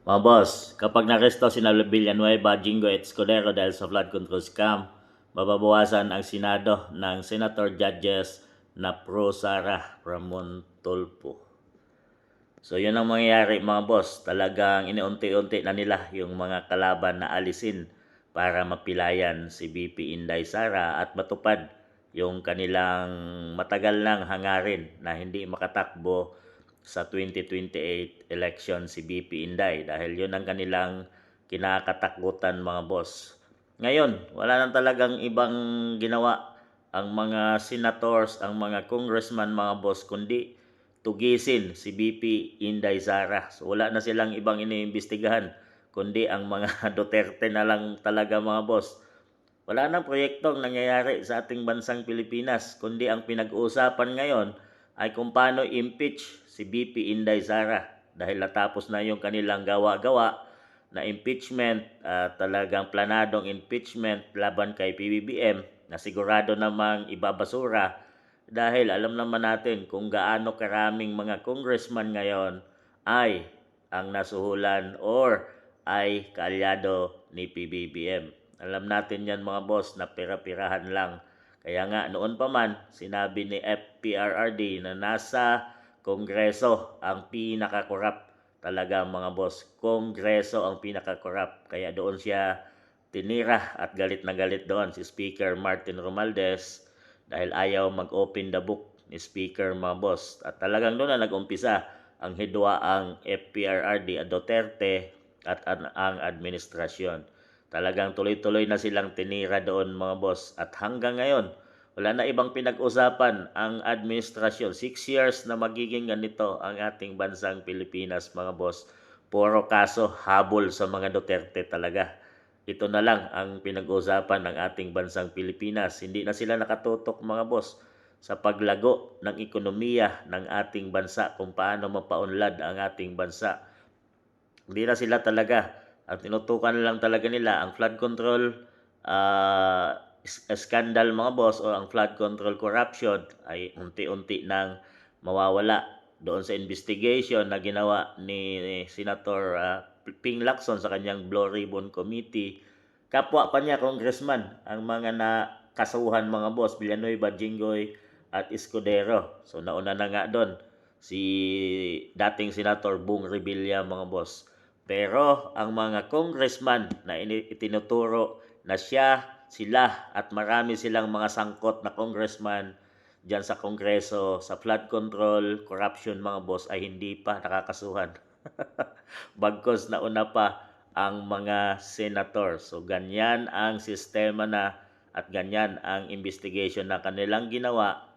Mga boss, kapag naresto sina Villanueva, Jingo at Escudero dahil sa flood control scam, mababawasan ang Senado ng Senator Judges na pro-Sara Ramon Tulfo. So yun ang mangyayari mga boss, talagang iniunti-unti na nila yung mga kalaban na alisin para mapilayan si VP Inday Sara at matupad yung kanilang matagal nang hangarin na hindi makatakbo sa 2028 election si VP Inday dahil yun ang kanilang kinakatakutan mga boss. Ngayon, wala nang talagang ibang ginawa ang mga senators, ang mga congressman mga boss kundi tugisin si VP Inday Sara. So wala na silang ibang iniimbestigahan kundi ang mga Duterte na lang talaga mga boss. Wala nang proyektong nangyayari sa ating bansang Pilipinas kundi ang pinag-uusapan ngayon ay kung paano impeach si VP Inday Sara dahil natapos na yung kanilang gawa-gawa na impeachment, talagang planadong impeachment laban kay PBBM na sigurado namang ibabasura dahil alam naman natin kung gaano karaming mga congressman ngayon ay ang nasuhulan or ay kaalyado ni PBBM. Alam natin yan mga boss na pira-pirahan lang. Kaya nga noon pa man sinabi ni FPRRD na nasa Kongreso ang pinaka-corrupt talaga mga boss. Kongreso ang pinaka-corrupt. Kaya doon siya tinira at galit na galit doon si Speaker Martin Romualdez dahil ayaw mag-open the book ni Speaker mga boss. At talagang doon na nag-umpisa ang hidwaang FPRRD at Duterte at ang administrasyon. Talagang tuloy-tuloy na silang tinira doon mga boss. At hanggang ngayon, wala na ibang pinag-usapan ang administrasyon. 6 years na magiging ganito ang ating bansang Pilipinas mga boss. Puro kaso habol sa mga Duterte talaga. Ito na lang ang pinag-usapan ng ating bansang Pilipinas. Hindi na sila nakatutok mga boss sa paglago ng ekonomiya ng ating bansa kung paano mapaunlad ang ating bansa. Hindi na sila talaga. Ang tinutukan lang talaga nila ang flood control scandal mga boss o ang flood control corruption ay unti-unti nang mawawala doon sa investigation na ginawa ni Senator Ping Lacson sa kanyang Blue Ribbon Committee. Kapwa pa niya congressman ang mga nakasuhan mga boss, Villanueva, Jinggoy at Escudero. So nauna na nga doon si dating Senator Bong Revilla mga boss. Pero ang mga congressman na itinuturo na sila at marami silang mga sangkot na congressman dyan sa Kongreso, sa flood control, corruption mga boss ay hindi pa nakakasuhan. Bagkos nauna pa ang mga senator. So ganyan ang sistema na at ganyan ang investigation na kanilang ginawa.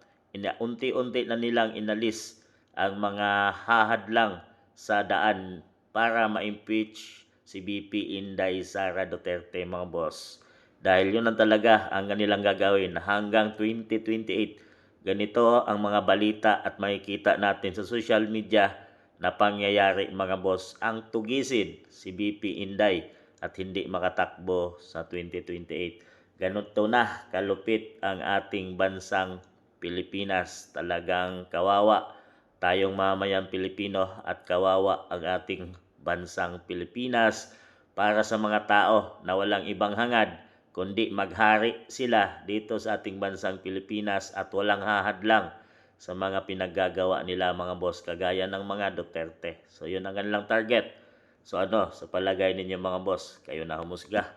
Unti-unti na nilang inalis ang mga hahadlang sa daan para ma-impeach si VP Inday Sara Duterte mga boss. Dahil yun ang talaga ang kanilang gagawin hanggang 2028. Ganito ang mga balita at makikita natin sa social media na pangyayari mga boss. Ang tugisin si VP Inday at hindi makatakbo sa 2028. Ganito na kalupit ang ating bansang Pilipinas. Talagang kawawa tayong mamayang Pilipino at kawawa ang ating bansang Pilipinas para sa mga tao na walang ibang hangad kundi maghari sila dito sa ating bansang Pilipinas at walang hahadlang sa mga pinaggagawa nila mga boss kagaya ng mga Duterte. So yun ang kanilang target. So sa palagay ninyo mga boss, kayo na humusga.